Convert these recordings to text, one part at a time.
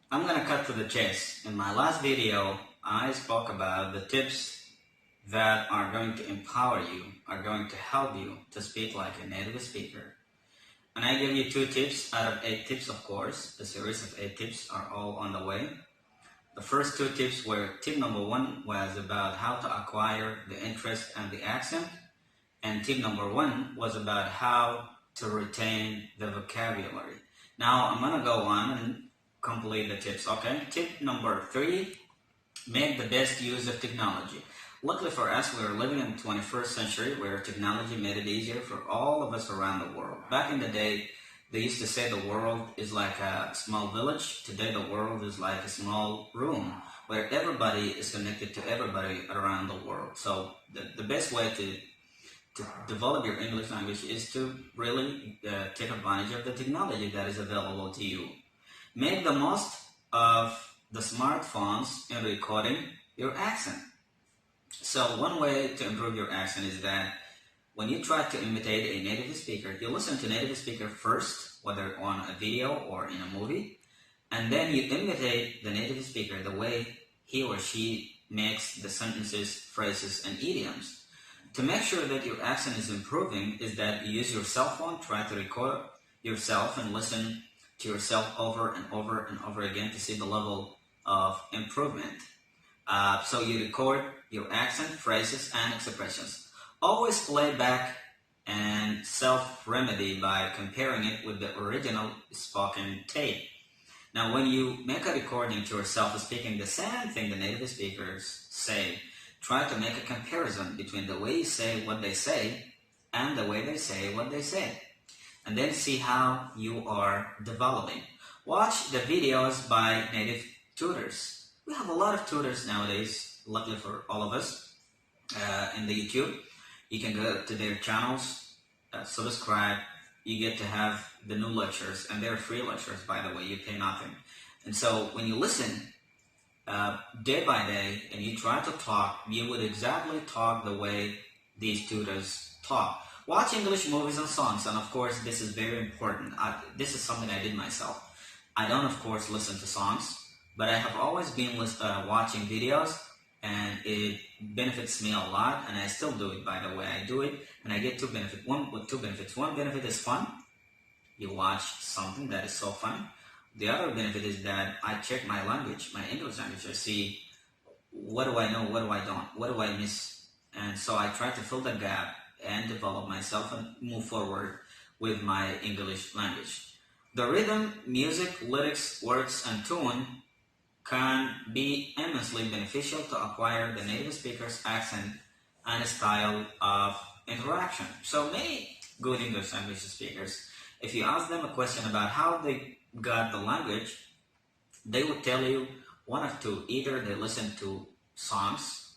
I'm gonna cut to the chase. In my last video, I spoke about the tips that are going to empower you, are going to help you to speak like a native speaker. And I gave you 2 tips out of 8 tips, of course. The series of 8 tips are all on the way. The first 2 tips were, tip number 1 was about how to acquire the interest and the accent. And tip number 1 was about how to retain the vocabulary. Now I'm gonna go on and complete the tips, okay? Tip number 3, make the best use of technology. Luckily for us, we're living in the 21st century where technology made it easier for all of us around the world. Back in the day, they used to say the world is like a small village. Today, the world is like a small room where everybody is connected to everybody around the world. So the best way to develop your English language is to really take advantage of the technology that is available to you. Make the most of the smartphones in recording your accent. So one way to improve your accent is that when you try to imitate a native speaker, you listen to native speaker first, whether on a video or in a movie, and then you imitate the native speaker the way he or she makes the sentences, phrases, and idioms. To make sure that your accent is improving is that you use your cell phone, try to record yourself and listen to yourself over and over and over again to see the level of improvement. So you record your accent, phrases, and expressions. Always play back and self-remedy by comparing it with the original spoken tape. Now, when you make a recording to yourself speaking the same thing the native speakers say, try to make a comparison between the way you say what they say and the way they say what they say. And then see how you are developing. Watch the videos by native tutors. We have a lot of tutors nowadays, luckily for all of us, in the YouTube. You can go to their channels, subscribe. You get to have the new lectures, and they're free lectures, by the way. You pay nothing. And so when you listen day by day and you try to talk, you would exactly talk the way these tutors talk. Watch English movies and songs, and of course, this is very important. This is something I did myself. I don't, of course, listen to songs, but I have always been watching videos, and it benefits me a lot, and I still do it, by the way. I do it, and I get 2 benefits. Two benefits. One benefit is fun. You watch something that is so fun. The other benefit is that I check my language, my English language. I see, what do I know, what do I don't, what do I miss? And so I try to fill the gap and develop myself and move forward with my English language. The rhythm, music, lyrics, words, and tune can be immensely beneficial to acquire the native speaker's accent and style of interaction. So many good English language speakers, if you ask them a question about how they got the language, they would tell you one of 2. Either they listen to songs,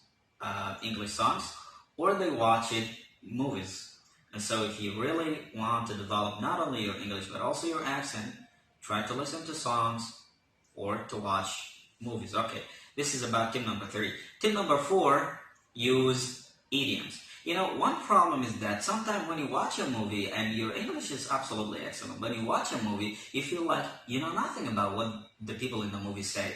English songs, or they watch movies. And so if you really want to develop not only your English but also your accent, try to listen to songs or to watch movies. Okay, this is about tip number 3. Tip number 4, use idioms. You know, one problem is that sometimes when you watch a movie, and your English is absolutely excellent, when you watch a movie, you feel like you know nothing about what the people in the movie say.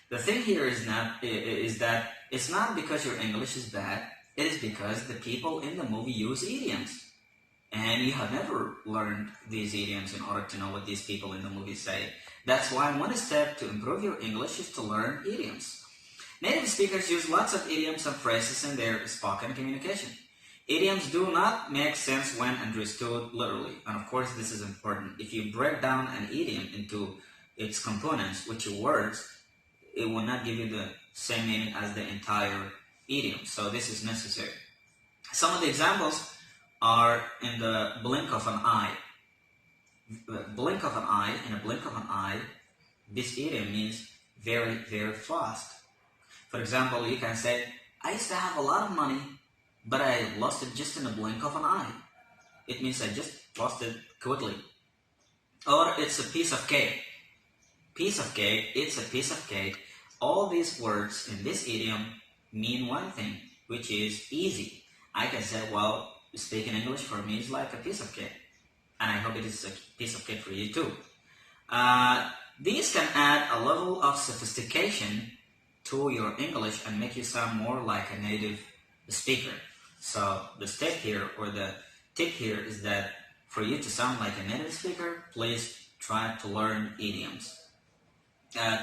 The thing here is that it's not because your English is bad, it is because the people in the movie use idioms. And you have never learned these idioms in order to know what these people in the movie say. That's why one step to improve your English is to learn idioms. Native speakers use lots of idioms and phrases in their spoken communication. Idioms do not make sense when understood literally. And of course, this is important. If you break down an idiom into its components, which are words, it will not give you the same meaning as the entire idiom. So this is necessary. Some of the examples are in the blink of an eye. Blink of an eye, in a blink of an eye, this idiom means very, very fast. For example, you can say, I used to have a lot of money, but I lost it just in a blink of an eye. It means I just lost it quickly. Or it's a piece of cake. Piece of cake, it's a piece of cake. All these words in this idiom mean one thing, which is easy. I can say, well, speaking English for me is like a piece of cake. And I hope it is a piece of cake for you too. these can add a level of sophistication to your English and make you sound more like a native speaker. So the step here, or the tip here, is that for you to sound like a native speaker, please try to learn idioms.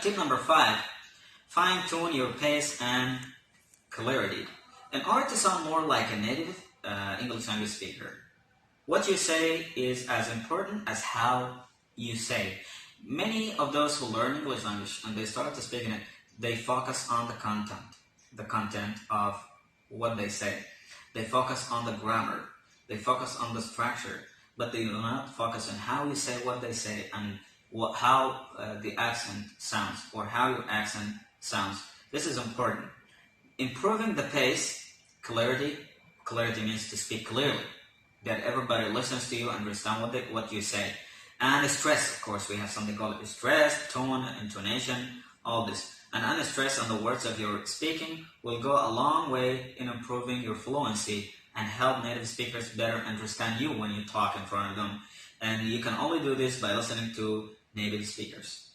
Tip number 5, fine-tune your pace and clarity. In order to sound more like a native English language speaker, what you say is as important as how you say. Many of those who learn English language and they start to speak in it, they focus on the content of what they say. They focus on the grammar, they focus on the structure, but they do not focus on how you say what they say and how the accent sounds, or how your accent sounds. This is important. Improving the pace, clarity means to speak clearly, that everybody listens to you, understand what you say. And stress, of course, we have something called stress, tone, intonation, all this. And under stress on the words of your speaking will go a long way in improving your fluency and help native speakers better understand you when you talk in front of them. And you can only do this by listening to native speakers.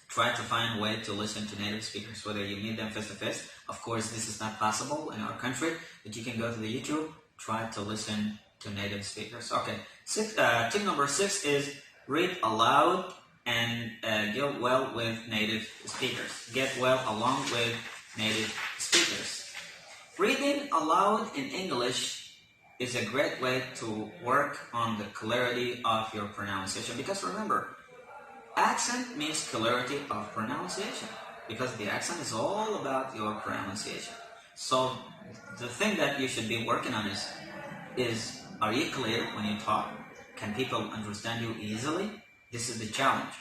Try to find a way to listen to native speakers, whether you meet them face to face. Of course, this is not possible in our country, but you can go to the YouTube, try to listen to native speakers. Okay, tip number 6 is read aloud and get well with native speakers. Get well along with native speakers. Reading aloud in English is a great way to work on the clarity of your pronunciation, because remember, accent means clarity of pronunciation, because the accent is all about your pronunciation. So the thing that you should be working on is are you clear when you talk? Can people understand you easily? This is the challenge.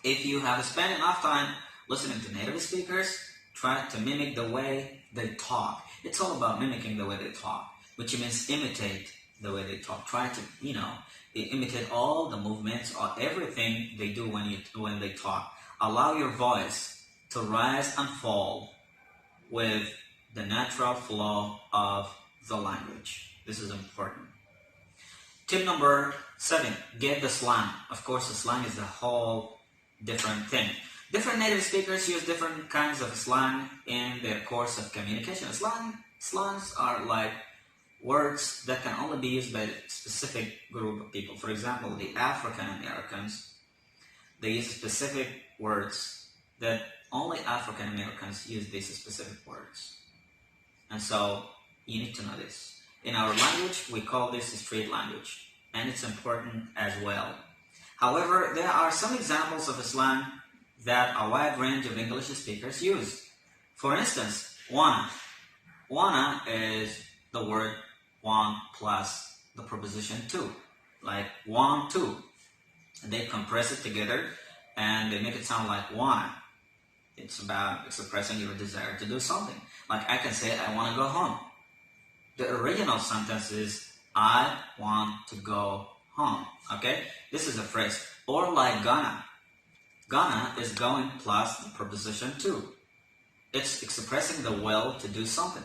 If you have spent enough time listening to native speakers, try to mimic the way they talk. It's all about mimicking the way they talk, which means imitate the way they talk. Try to, imitate all the movements or everything they do when they talk. Allow your voice to rise and fall with the natural flow of the language. This is important. Tip number 7, get the slang. Of course, the slang is a whole different thing. Different native speakers use different kinds of slang in their course of communication. Slangs are like words that can only be used by a specific group of people. For example, the African Americans, they use specific words that only African Americans use these specific words. And so you need to know this. In our language, we call this street language, and it's important as well. However, there are some examples of slang that a wide range of English speakers use. For instance, wanna. Wanna is the word one plus the preposition to, like want to. They compress it together and they make it sound like wanna. It's about expressing your desire to do something. Like I can say, I want to go home. The original sentence is, I want to go home. Okay? This is a phrase. Or like gonna. Gonna is going plus the preposition to. It's expressing the will to do something.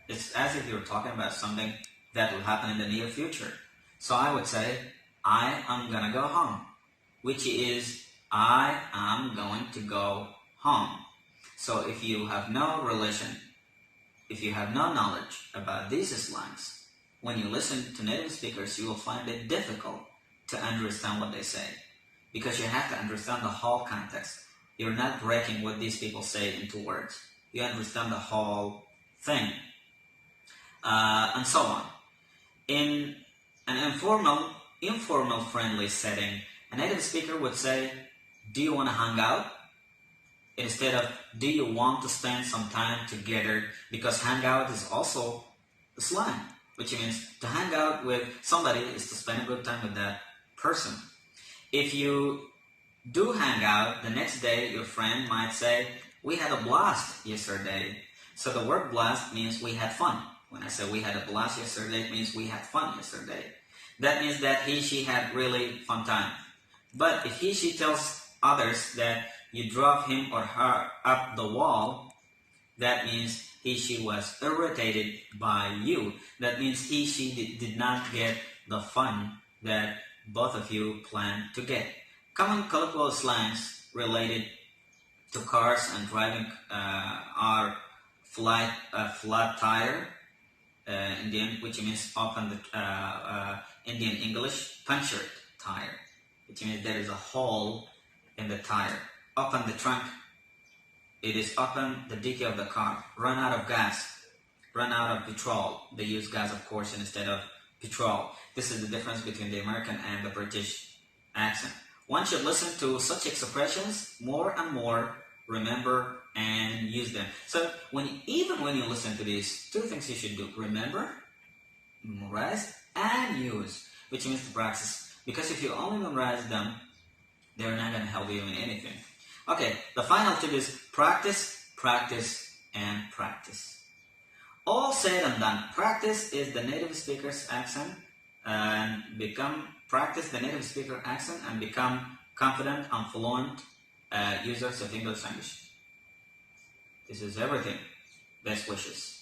It's as if you're talking about something that will happen in the near future. So I would say, I am gonna go home, which is, I am going to go home. So if you have no relation, if you have no knowledge about these slangs, when you listen to native speakers, you will find it difficult to understand what they say, because you have to understand the whole context. You're not breaking what these people say into words. You understand the whole thing. And so on. In an informal friendly setting, a native speaker would say, do you want to hang out? Instead of, do you want to spend some time together? Because hang out is also a slang, which means to hang out with somebody is to spend a good time with that person. If you do hang out, the next day your friend might say, we had a blast yesterday. So the word blast means we had fun. When I say we had a blast yesterday, it means we had fun yesterday. That means that he, she had really fun time. But if he, she tells others that you drove him or her up the wall, that means he, she was irritated by you. That means he, she did not get the fun that both of you planned to get. Common colloquial slangs related to cars and driving are flat tire, Indian, which means open the Indian English, punctured tire, which means there is a hole in the tire. Open the trunk, it is open the dicky of the car. Run out of gas, run out of petrol. They use gas, of course, instead of petrol. This is the difference between the American and the British accent. One should listen to such expressions more and more, remember and use them. So even when you listen to these, two things you should do: remember, memorize, and use, which means to practice. Because if you only memorize them, they're not going to help you in anything. Okay, the final tip is practice, practice, and practice. All said and done, practice is the native speaker's accent and practice the native speaker accent and become confident and fluent users of English language. This is everything. Best wishes.